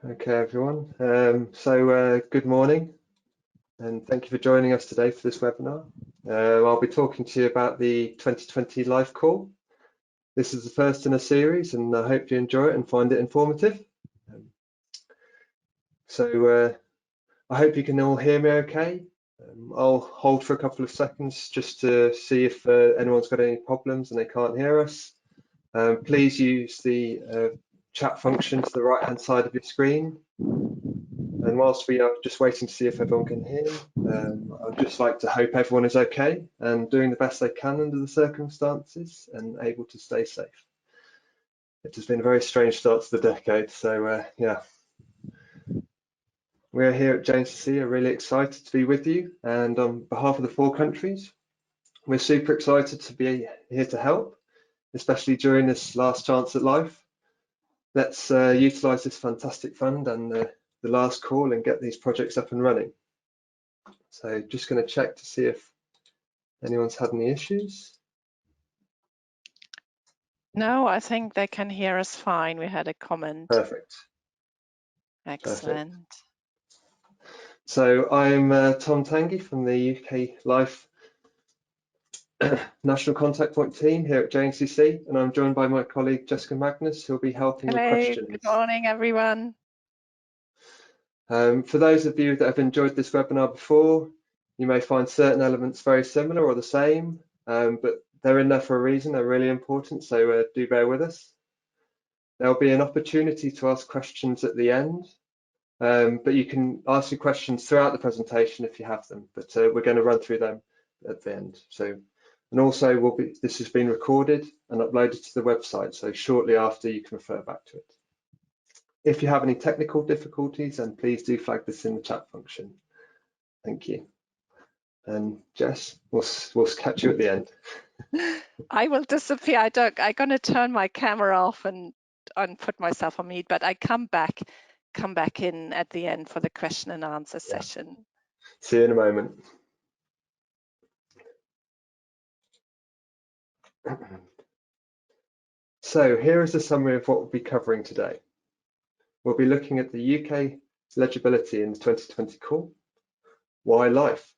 Okay, everyone. Good morning, and thank you for joining us today for this webinar. I'll be talking to you about the 2020 live call. This is the first in a series, and I hope you enjoy it and find it informative. I hope you can all hear me okay. I'll hold for a couple of seconds just to see if anyone's got any problems and they can't hear us. Please use the chat function to the right-hand side of your screen. And whilst we are just waiting to see if everyone can hear, I'd just like to hope everyone is okay and doing the best they can under the circumstances and able to stay safe. It has been a very strange start to the decade, so yeah. We're here at JNCC, are really excited to be with you, and on behalf of the 4 countries, we're super excited to be here to help, especially during this last chance at life. Let's utilise this fantastic fund and the last call and get these projects up and running. So just going to check to see if anyone's had any issues. No, I think they can hear us fine. We had a comment. Perfect. Excellent. Perfect. So I'm Tom Tanguy from the UK Life National Contact Point team here at JNCC, and I'm joined by my colleague Jessica Magnus, who'll be helping with questions. Good morning, everyone. For those of you that have enjoyed this webinar before, you may find certain elements very similar or the same, but they're in there for a reason. They're really important, so do bear with us. There'll be an opportunity to ask questions at the end, but you can ask your questions throughout the presentation if you have them, but we're going to run through them at the end. And also this has been recorded and uploaded to the website, so shortly after you can refer back to it. If you have any technical difficulties, then please do flag this in the chat function. Thank you. And Jess, we'll catch you at the end. I will disappear. I'm going to turn my camera off and put myself on mute, but I come back in at the end for the question and answer session. See you in a moment. So here is a summary of what we'll be covering today. We'll be looking at the UK legibility in the 2020 call. Why life?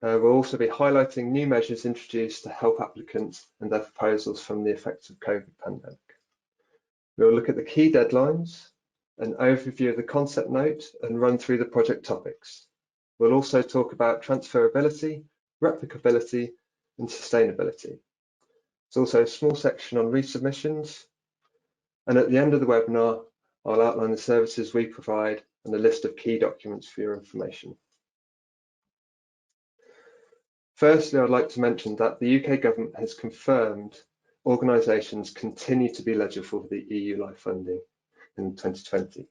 We'll also be highlighting new measures introduced to help applicants and their proposals from the effects of COVID pandemic. We'll look at the key deadlines, an overview of the concept note, and run through the project topics. We'll also talk about transferability, replicability, and sustainability. There's also a small section on resubmissions, and at the end of the webinar, I'll outline the services we provide and a list of key documents for your information. Firstly, I'd like to mention that the UK government has confirmed organisations continue to be eligible for the EU Life funding in 2020,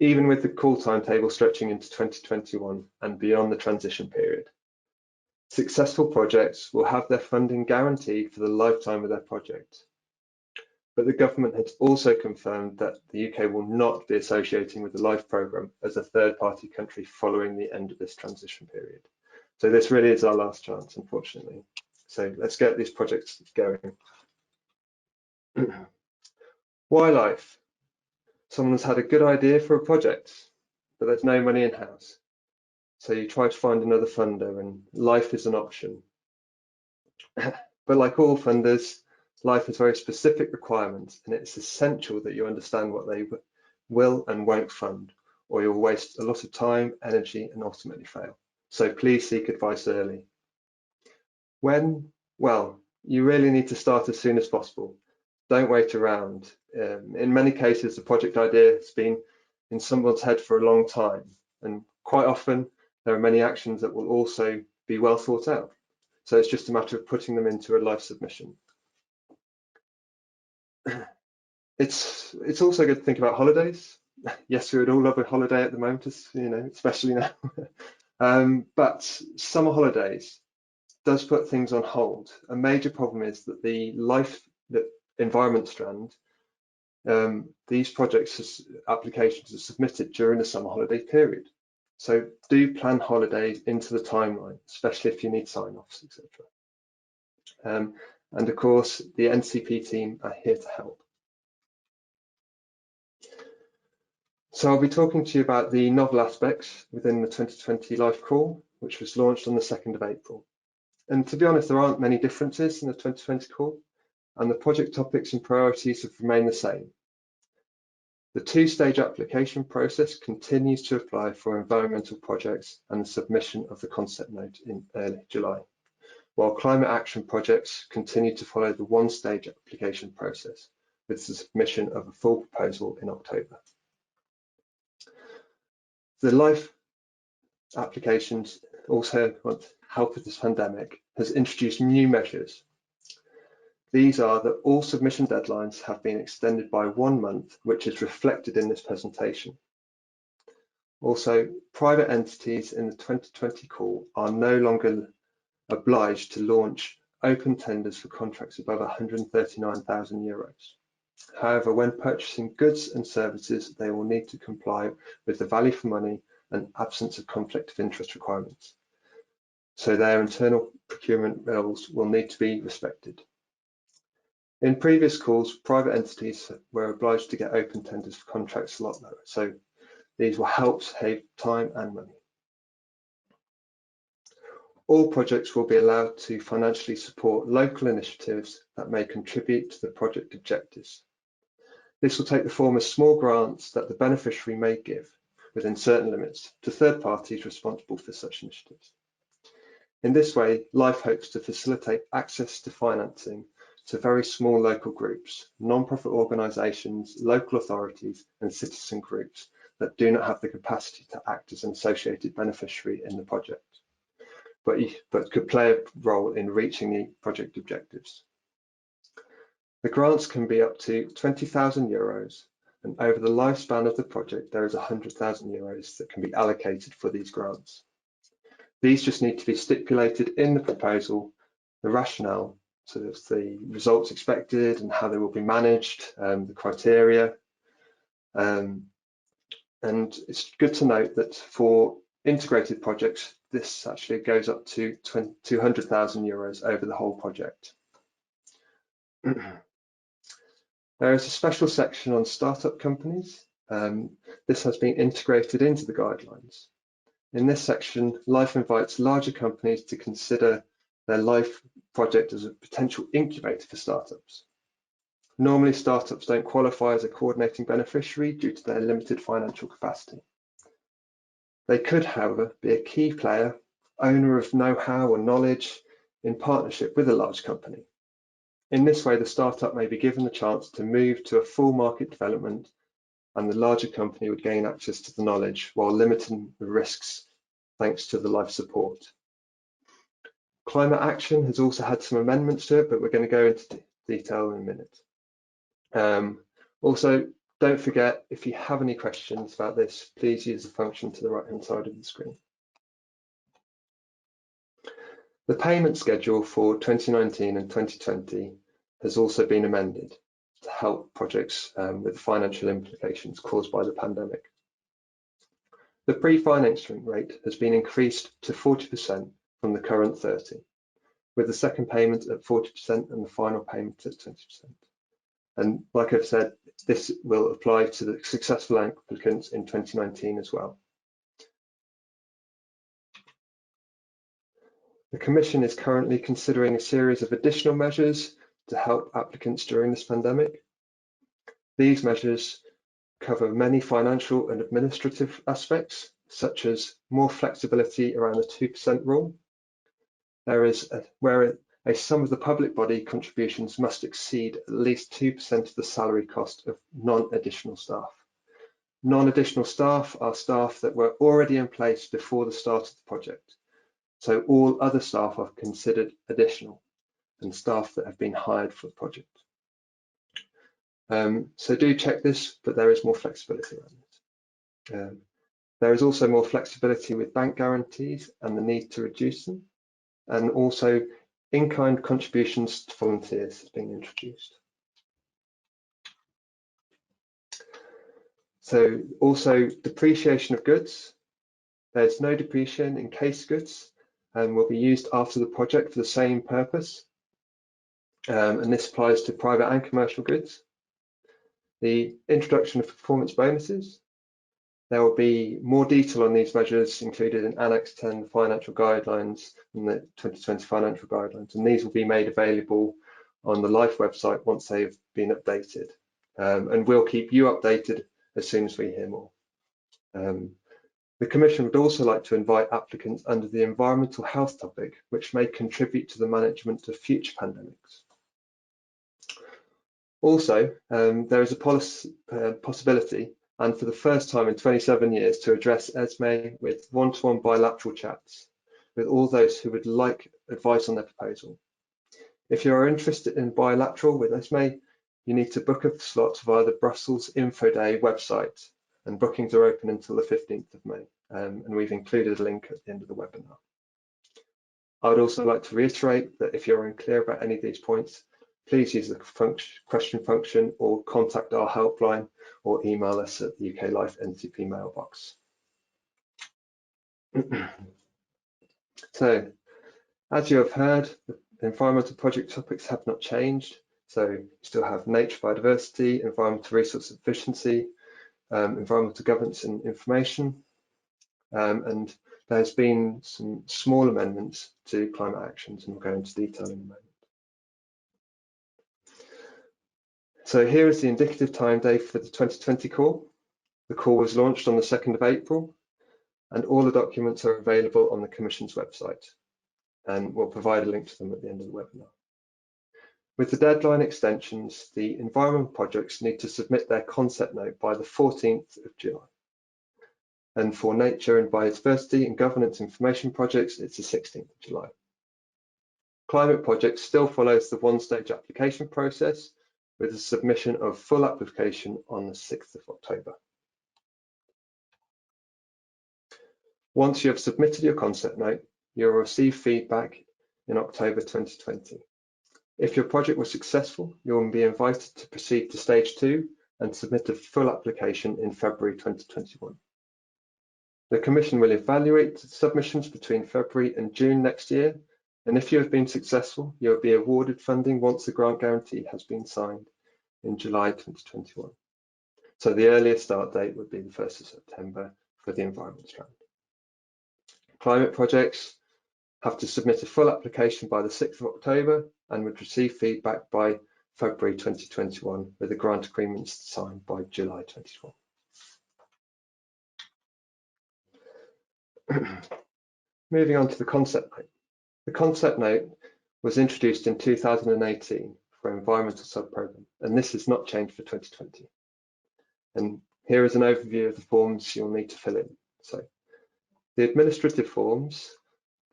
even with the call timetable stretching into 2021 and beyond the transition period. Successful projects will have their funding guaranteed for the lifetime of their project. But the government has also confirmed that the UK will not be associating with the LIFE programme as a third-party country following the end of this transition period. So this really is our last chance, unfortunately. So let's get these projects going. Why life? Someone's had a good idea for a project, but there's no money in-house. So you try to find another funder, and life is an option. But like all funders, life has very specific requirements, and it's essential that you understand what they will and won't fund, or you'll waste a lot of time, energy, and ultimately fail. So please seek advice early. When? Well, you really need to start as soon as possible. Don't wait around. In many cases, the project idea has been in someone's head for a long time, and quite often there are many actions that will also be well thought out. So it's just a matter of putting them into a life submission. It's also good to think about holidays. Yes, we would all love a holiday at the moment, especially now. But summer holidays does put things on hold. A major problem is that the environment strand, these projects applications are submitted during the summer holiday period. So do plan holidays into the timeline, especially if you need sign-offs, etc. And of course, the NCP team are here to help. So I'll be talking to you about the novel aspects within the 2020 Life Call, which was launched on the 2nd of April. And to be honest, there aren't many differences in the 2020 call, and the project topics and priorities have remained the same. The two-stage application process continues to apply for environmental projects and the submission of the concept note in early July, while climate action projects continue to follow the one-stage application process with the submission of a full proposal in October. The Life applications also, with help of this pandemic, has introduced new measures. These are that all submission deadlines have been extended by 1 month, which is reflected in this presentation. Also, private entities in the 2020 call are no longer obliged to launch open tenders for contracts above €139,000. However, when purchasing goods and services, they will need to comply with the value for money and absence of conflict of interest requirements. So their internal procurement rules will need to be respected. In previous calls, private entities were obliged to get open tenders for contracts a lot lower, so these will help save time and money. All projects will be allowed to financially support local initiatives that may contribute to the project objectives. This will take the form of small grants that the beneficiary may give, within certain limits, to third parties responsible for such initiatives. In this way, Life hopes to facilitate access to financing to very small local groups, non-profit organisations, local authorities and citizen groups that do not have the capacity to act as an associated beneficiary in the project, but could play a role in reaching the project objectives. The grants can be up to €20,000, and over the lifespan of the project, there is €100,000 that can be allocated for these grants. These just need to be stipulated in the proposal, the rationale, so there's the results expected and how they will be managed, the criteria. And it's good to note that for integrated projects, this actually goes up to €200,000 over the whole project. There is a special section on startup companies. This has been integrated into the guidelines. In this section, Life invites larger companies to consider their Life project as a potential incubator for startups. Normally, startups don't qualify as a coordinating beneficiary due to their limited financial capacity. They could, however, be a key player, owner of know-how or knowledge in partnership with a large company. In this way, the startup may be given the chance to move to a full market development, and the larger company would gain access to the knowledge while limiting the risks thanks to the Life support. Climate action has also had some amendments to it, but we're going to go into detail in a minute. Also, don't forget, if you have any questions about this, please use the function to the right-hand side of the screen. The payment schedule for 2019 and 2020 has also been amended to help projects with financial implications caused by the pandemic. The pre-financing rate has been increased to 40% from the current 30%, with the second payment at 40% and the final payment at 20%. And like I've said, this will apply to the successful applicants in 2019 as well. The Commission is currently considering a series of additional measures to help applicants during this pandemic. These measures cover many financial and administrative aspects, such as more flexibility around the 2% rule. There is where a sum of the public body contributions must exceed at least 2% of the salary cost of non-additional staff. Non-additional staff are staff that were already in place before the start of the project. So all other staff are considered additional and staff that have been hired for the project. So do check this, but there is more flexibility around it. There is also more flexibility with bank guarantees and the need to reduce them, and also in-kind contributions to volunteers has been introduced. So also depreciation of goods. There's no depreciation in case goods and will be used after the project for the same purpose. And this applies to private and commercial goods. The introduction of performance bonuses, There will be more detail on these measures included in Annex 10 financial guidelines and the 2020 financial guidelines, and these will be made available on the LIFE website once they've been updated. And we'll keep you updated as soon as we hear more. The Commission would also like to invite applicants under the environmental health topic, which may contribute to the management of future pandemics. Also, there is a possibility, and for the first time in 27 years, to address ESME with one-to-one bilateral chats with all those who would like advice on their proposal. If you are interested in bilateral with ESME, you need to book a slot via the Brussels Info Day website, and bookings are open until the 15th of May, and we've included a link at the end of the webinar. I would also like to reiterate that if you're unclear about any of these points, please use the question function or contact our helpline or email us at the UK Life NCP mailbox. So, as you have heard, the environmental project topics have not changed. So you still have nature biodiversity, environmental resource efficiency, environmental governance and information, and there's been some small amendments to climate actions, and we'll go into detail in a moment. So here is the indicative time date for the 2020 call. The call was launched on the 2nd of April, and all the documents are available on the Commission's website, and we'll provide a link to them at the end of the webinar. With the deadline extensions, the environmental projects need to submit their concept note by the 14th of July. And for nature and biodiversity and governance information projects, it's the 16th of July. Climate projects still follows the one-stage application process with a submission of full application on the 6th of October. Once you have submitted your concept note, you'll receive feedback in October 2020. If your project was successful, you will be invited to proceed to stage 2 and submit a full application in February 2021. The Commission will evaluate submissions between February and June next year, and if you have been successful, you will be awarded funding once the grant guarantee has been signed in July 2021. So the earliest start date would be the 1st of September for the environment strand. Climate projects have to submit a full application by the 6th of October and would receive feedback by February 2021 with the grant agreements signed by July 2021. Moving on to the concept note. The concept note was introduced in 2018 for environmental sub-programme, and this has not changed for 2020. And here is an overview of the forms you'll need to fill in. So the administrative forms,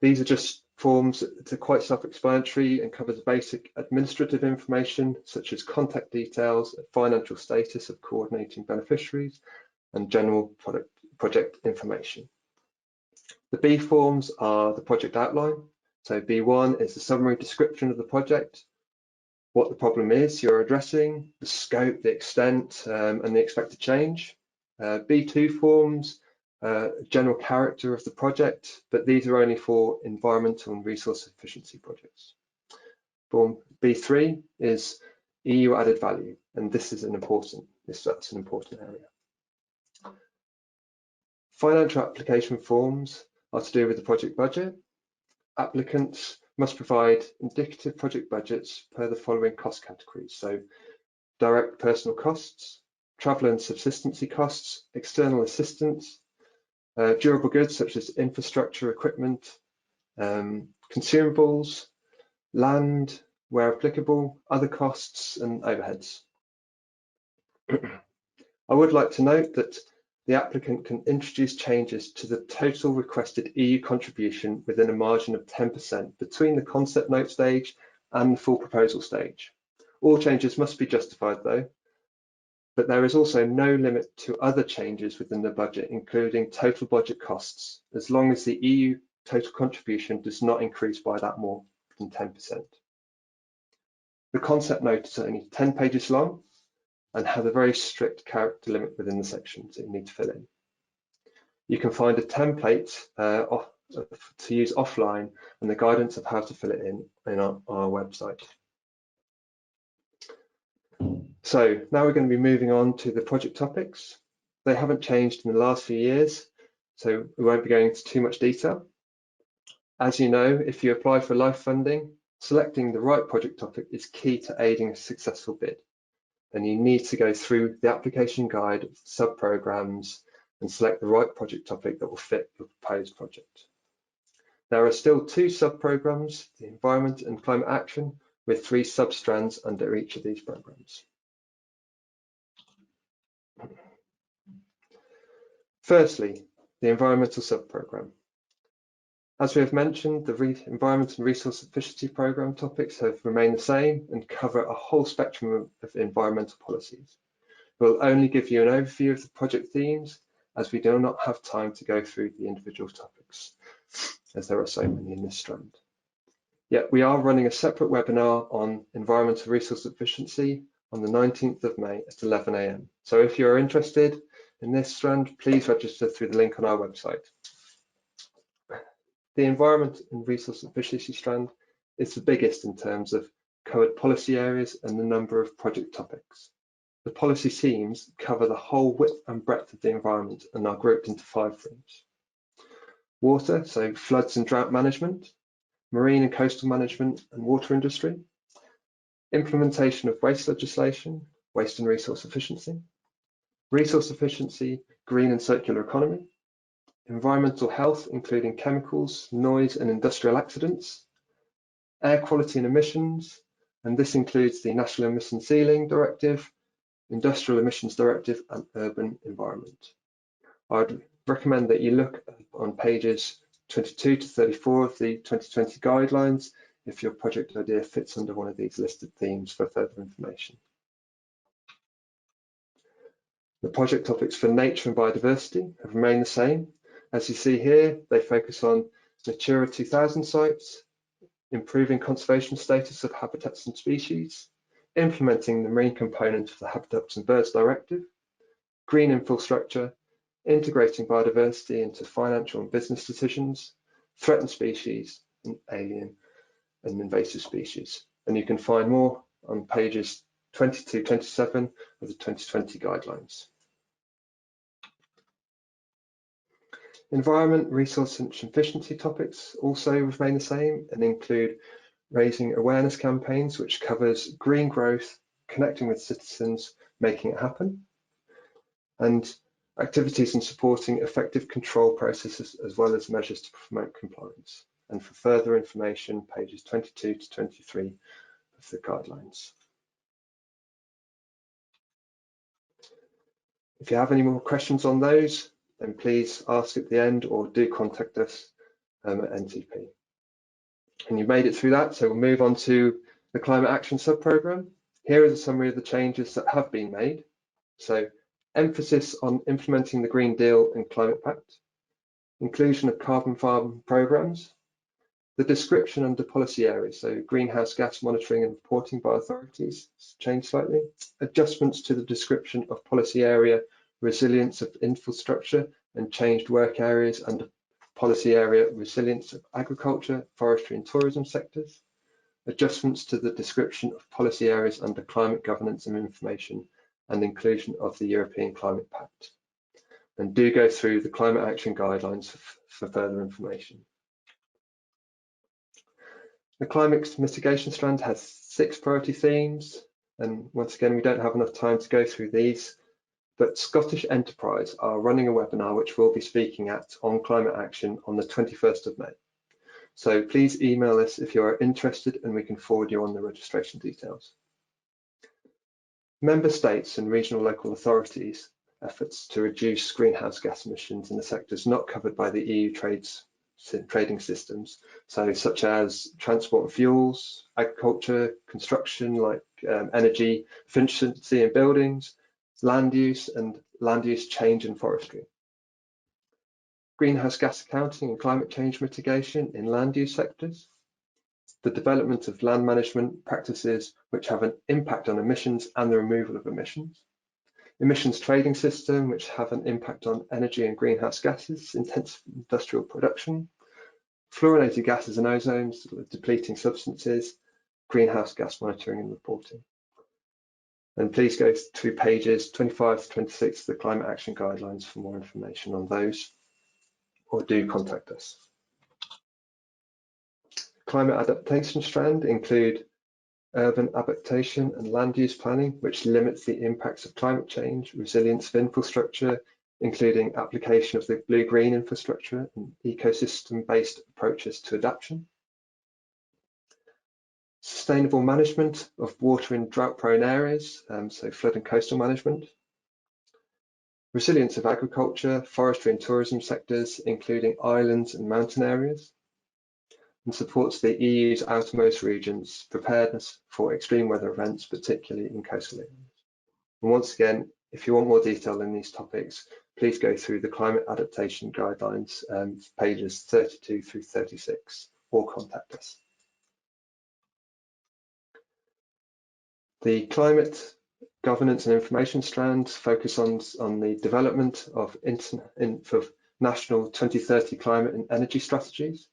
these are just forms that are quite self-explanatory and cover the basic administrative information such as contact details, financial status of coordinating beneficiaries, and general project information. The B forms are the project outline. So B1 is the summary description of the project, what the problem is you're addressing, the scope, the extent, and the expected change. B2 forms general character of the project, but these are only for environmental and resource efficiency projects. Form B3 is EU added value, and this is that's an important area. Financial application forms are to do with the project budget. Applicants must provide indicative project budgets per the following cost categories. So direct personal costs, travel and subsistency costs, external assistance, durable goods such as infrastructure, equipment, consumables, land, where applicable, other costs and overheads. I would like to note that the applicant can introduce changes to the total requested EU contribution within a margin of 10% between the concept note stage and the full proposal stage. All changes must be justified though, but there is also no limit to other changes within the budget, including total budget costs, as long as the EU total contribution does not increase by that more than 10%. The concept note is only 10 pages long and has a very strict character limit within the sections that you need to fill in. You can find a template to use offline and the guidance of how to fill it in our website. So now we're going to be moving on to the project topics. They haven't changed in the last few years, so we won't be going into too much detail. As you know, if you apply for LIFE funding, selecting the right project topic is key to aiding a successful bid. And you need to go through the application guide, sub-programs, and select the right project topic that will fit your proposed project. There are still 2 sub-programs, the Environment and Climate Action, with 3 sub-strands under each of these programs. Firstly, the Environmental sub-program. As we have mentioned, the Environment and Resource Efficiency Programme topics have remained the same and cover a whole spectrum of environmental policies. We'll only give you an overview of the project themes, as we do not have time to go through the individual topics, as there are so many in this strand. Yet we are running a separate webinar on environmental resource efficiency on the 19th of May at 11 AM. So if you're interested in this strand, please register through the link on our website. The Environment and Resource Efficiency strand is the biggest in terms of covered policy areas and the number of project topics. The policy themes cover the whole width and breadth of the environment and are grouped into 5 themes. Water, so floods and drought management, marine and coastal management and water industry, implementation of waste legislation, waste and resource efficiency, green and circular economy, environmental health, including chemicals, noise and industrial accidents, air quality and emissions, and this includes the National Emission Ceiling Directive, Industrial Emissions Directive and Urban Environment. I'd recommend that you look on pages 22 to 34 of the 2020 guidelines if your project idea fits under one of these listed themes for further information. The project topics for nature and biodiversity have remained the same. As you see here, they focus on Natura 2000 sites, improving conservation status of habitats and species, implementing the marine component of the Habitats and Birds Directive, green infrastructure, integrating biodiversity into financial and business decisions, threatened species, and alien and invasive species. And you can find more on pages 22 to 27 of the 2020 guidelines. Environment, resource and efficiency topics also remain the same and include raising awareness campaigns, which covers green growth, connecting with citizens, making it happen, and activities in supporting effective control processes as well as measures to promote compliance. And for further information, pages 22 to 23 of the guidelines. If you have any more questions on those, then please ask at the end or do contact us at NTP. And you've made it through that, so we'll move on to the Climate Action Sub-Programme. Here is a summary of the changes that have been made. So, emphasis on implementing the Green Deal and Climate Pact, inclusion of carbon farm programmes, the description under policy areas, so greenhouse gas monitoring and reporting by authorities, changed slightly, adjustments to the description of policy area, resilience of infrastructure and changed work areas under policy area, resilience of agriculture, forestry and tourism sectors, adjustments to the description of policy areas under climate governance and information, and inclusion of the European Climate Pact. And do go through the climate action guidelines for further information. The climate mitigation strand has 6 priority themes, and once again, we don't have enough time to go through these, but Scottish Enterprise are running a webinar which we'll be speaking at on climate action on the 21st of May. So please email us if you are interested and we can forward you on the registration details. Member states and regional local authorities' efforts to reduce greenhouse gas emissions in the sectors not covered by the EU trading systems, so such as transport and fuels, agriculture, construction like energy efficiency in buildings, land use and land use change in forestry. Greenhouse gas accounting and climate change mitigation in land use sectors. The development of land management practices which have an impact on emissions and the removal of emissions. Emissions trading system which have an impact on energy and greenhouse gases, intensive industrial production, fluorinated gases and ozones, depleting substances, greenhouse gas monitoring and reporting. And please go through pages 25 to 26 of the Climate Action Guidelines for more information on those, or do contact us. Climate adaptation strand include urban adaptation and land use planning, which limits the impacts of climate change, resilience of infrastructure, including application of the blue-green infrastructure and ecosystem-based approaches to adaptation. Sustainable management of water in drought-prone areas, so flood and coastal management. Resilience of agriculture, forestry and tourism sectors, including islands and mountain areas. And supports the EU's outermost regions' preparedness for extreme weather events, particularly in coastal areas. And once again, if you want more detail in these topics, please go through the Climate Adaptation Guidelines, pages 32 through 36, or contact us. The Climate Governance and Information strand focus on the development of national 2030 climate and energy strategies,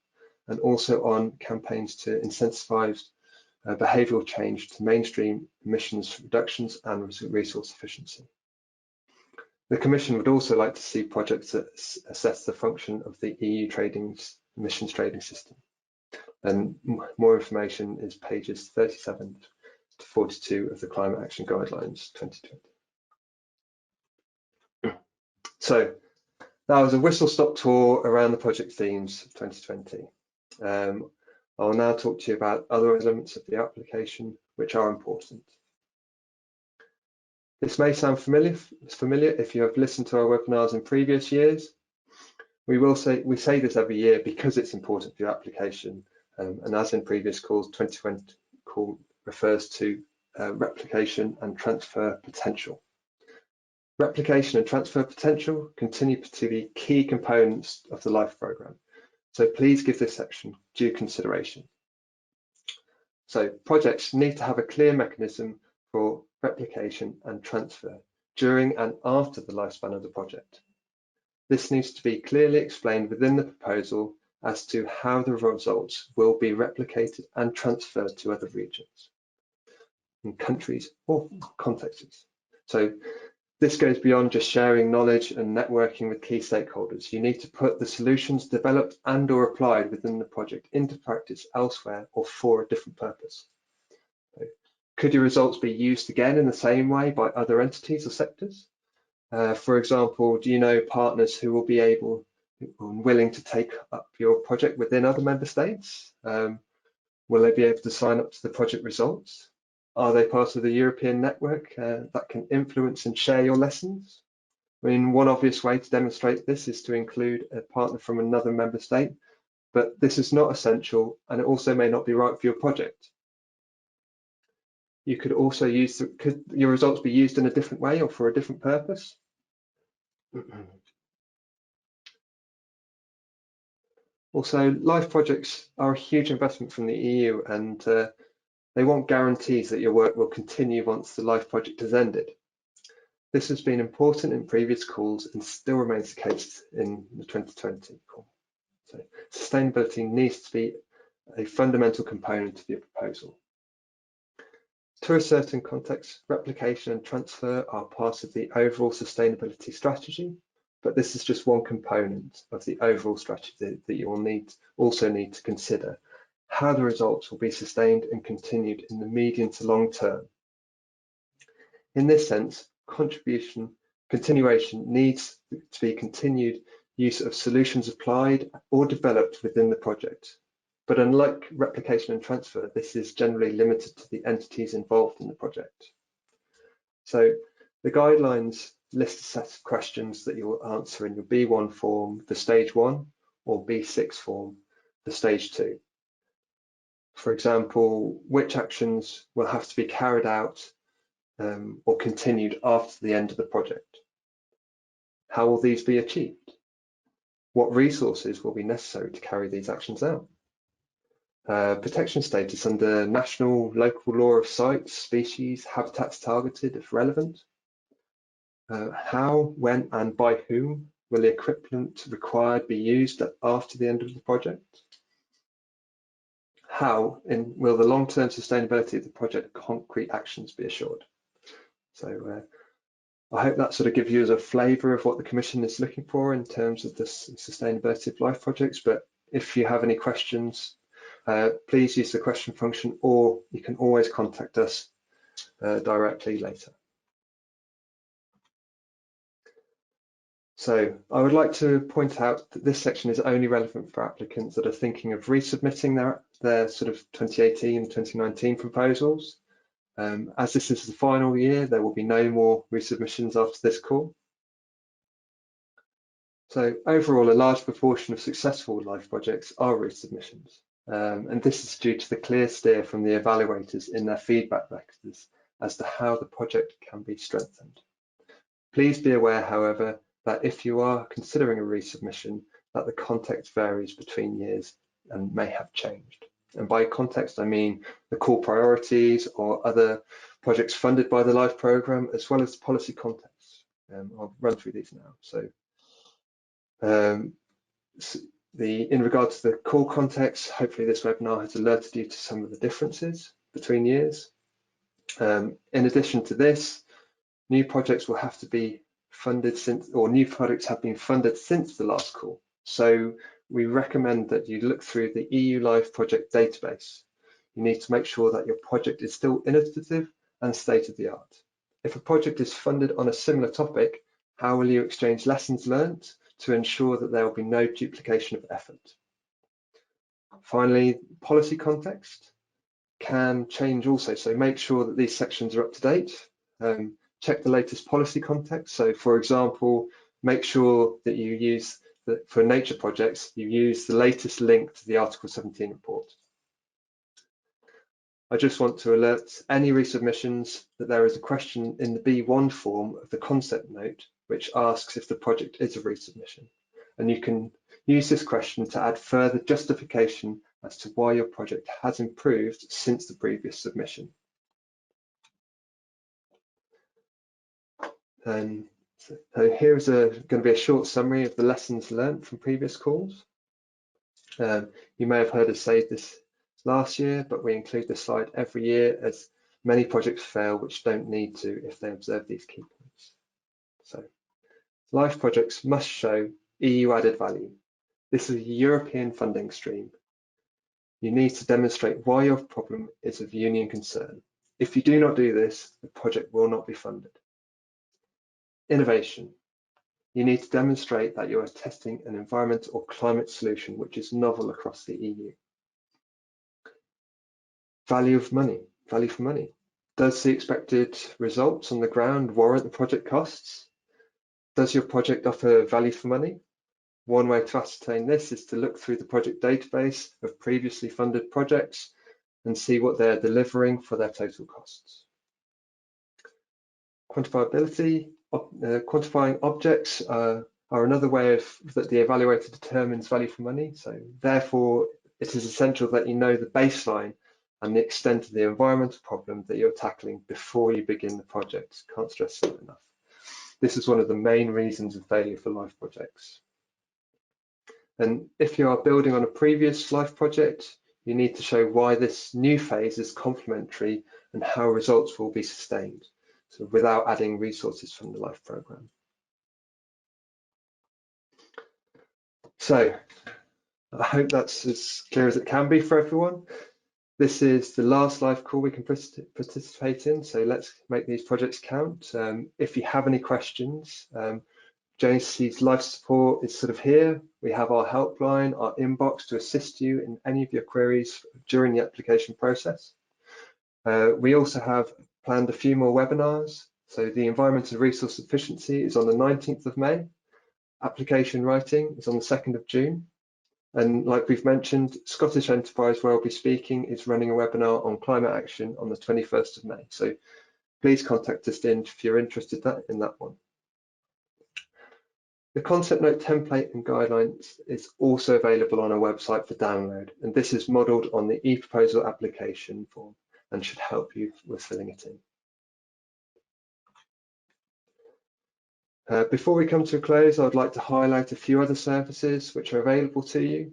and also on campaigns to incentivize behavioural change to mainstream emissions reductions and resource efficiency. The Commission would also like to see projects that assess the function of the EU emissions trading system. And more information is pages 37 to 42 of the Climate Action Guidelines 2020. So that was a whistle-stop tour around the project themes of 2020. I'll now talk to you about other elements of the application which are important. This may sound familiar if you have listened to our webinars in previous years. We say this every year because it's important for your application, and as in previous calls, 2020 call refers to replication and transfer potential. Replication and transfer potential continue to be key components of the LIFE programme. So please give this section due consideration. So projects need to have a clear mechanism for replication and transfer during and after the lifespan of the project. This needs to be clearly explained within the proposal as to how the results will be replicated and transferred to other regions, in countries or contexts. So this goes beyond just sharing knowledge and networking with key stakeholders. You need to put the solutions developed and or applied within the project into practice elsewhere or for a different purpose. So, could your results be used again in the same way by other entities or sectors? For example, do you know partners who will be able and willing to take up your project within other member states? Will they be able to sign up to the project results? Are they part of the European network that can influence and share your lessons? I mean, one obvious way to demonstrate this is to include a partner from another member state, but this is not essential, and it also may not be right for your project. You could also could your results be used in a different way or for a different purpose? Also, LIFE projects are a huge investment from the EU, and they want guarantees that your work will continue once the LIFE project has ended. This has been important in previous calls and still remains the case in the 2020 call. So sustainability needs to be a fundamental component of your proposal. To a certain context, replication and transfer are part of the overall sustainability strategy, but this is just one component of the overall strategy that you will also need to consider how the results will be sustained and continued in the medium to long term. In this sense, continuation needs to be continued use of solutions applied or developed within the project. But unlike replication and transfer, this is generally limited to the entities involved in the project. So the guidelines list a set of questions that you will answer in your B1 form for stage 1 or B6 form for stage 2. For example, which actions will have to be carried out or continued after the end of the project? How will these be achieved? What resources will be necessary to carry these actions out? Protection status under national, local law of sites, species, habitats targeted if relevant. How, when and by whom will the equipment required be used after the end of the project? How will the long-term sustainability of the project concrete actions be assured? So I hope that sort of gives you a flavour of what the Commission is looking for in terms of the sustainability of life projects. But if you have any questions, please use the question function, or you can always contact us directly later. So I would like to point out that this section is only relevant for applicants that are thinking of resubmitting their sort of 2018 and 2019 proposals. As this is the final year, there will be no more resubmissions after this call. So overall, a large proportion of successful life projects are resubmissions. And this is due to the clear steer from the evaluators in their feedback letters as to how the project can be strengthened. Please be aware, however, that if you are considering a resubmission, that the context varies between years and may have changed. And by context, I mean the core priorities or other projects funded by the LIFE programme, as well as the policy context. I'll run through these now. So in regard to the core context, hopefully this webinar has alerted you to some of the differences between years. In addition to this, new projects will have to be funded since, or new projects have been funded since the last call. So we recommend that you look through the EU Life project database. You need to make sure that your project is still innovative and state-of-the-art. If a project is funded on a similar topic, how will you exchange lessons learned to ensure that there will be no duplication of effort? Finally, policy context can change also, so make sure that these sections are up to date. Check the latest policy context. So for example, make sure that you use, for nature projects, you use the latest link to the Article 17 report. I just want to alert any resubmissions that there is a question in the B1 form of the concept note, which asks if the project is a resubmission. And you can use this question to add further justification as to why your project has improved since the previous submission. So here's going to be a short summary of the lessons learned from previous calls. You may have heard us say this last year, but we include this slide every year as many projects fail which don't need to if they observe these key points. So LIFE projects must show EU added value. This is a European funding stream. You need to demonstrate why your problem is of union concern. If you do not do this, the project will not be funded. Innovation. You need to demonstrate that you are testing an environment or climate solution which is novel across the EU. Value for money. Does the expected results on the ground warrant the project costs? Does your project offer value for money? One way to ascertain this is to look through the project database of previously funded projects and see what they're delivering for their total costs. Quantifiability. Quantifying objects are another way that the evaluator determines value for money. So therefore, it is essential that you know the baseline and the extent of the environmental problem that you're tackling before you begin the project. Can't stress that enough. This is one of the main reasons of failure for LIFE projects. And if you are building on a previous LIFE project, you need to show why this new phase is complementary and how results will be sustained, so without adding resources from the LIFE programme. So I hope that's as clear as it can be for everyone. This is the last live call we can participate in, so let's make these projects count. If you have any questions, JNCC's life support is sort of here. We have our helpline, our inbox to assist you in any of your queries during the application process. We also have planned a few more webinars. So the environmental resource efficiency is on the 19th of May. Application writing is on the 2nd of June. And like we've mentioned, Scottish Enterprise, where I'll be speaking, is running a webinar on climate action on the 21st of May. So please contact us if you're interested in that one. The concept note template and guidelines is also available on our website for download, and this is modelled on the e-proposal application form and should help you with filling it in. Before we come to a close, I would like to highlight a few other services which are available to you.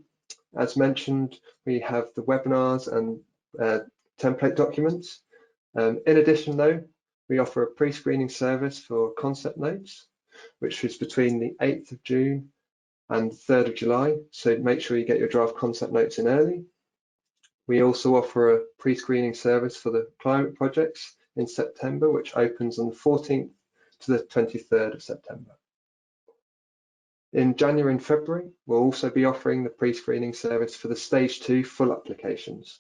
As mentioned, we have the webinars and template documents. In addition though, we offer a pre-screening service for concept notes, which is between the 8th of June and the 3rd of July, so make sure you get your draft concept notes in early. We also offer a pre-screening service for the climate projects in September, which opens on the 14th to the 23rd of September. In January and February, we'll also be offering the pre-screening service for the Stage 2 full applications.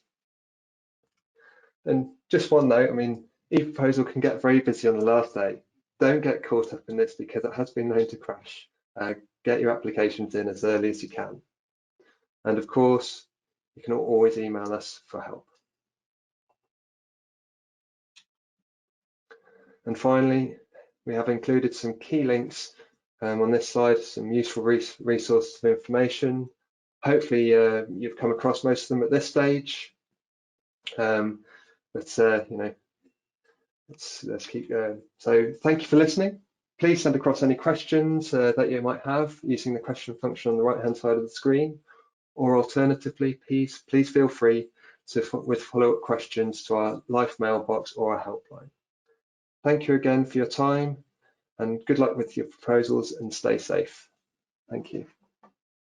And just one note, I mean, e-proposal can get very busy on the last day. Don't get caught up in this because it has been known to crash. Get your applications in as early as you can. And of course, you can always email us for help. And finally, we have included some key links on this slide, some useful resources of information. Hopefully you've come across most of them at this stage. Let's keep going. So thank you for listening. Please send across any questions that you might have using the question function on the right-hand side of the screen, or alternatively, please feel free with follow-up questions to our live mailbox or our helpline. Thank you again for your time, and good luck with your proposals and stay safe. Thank you.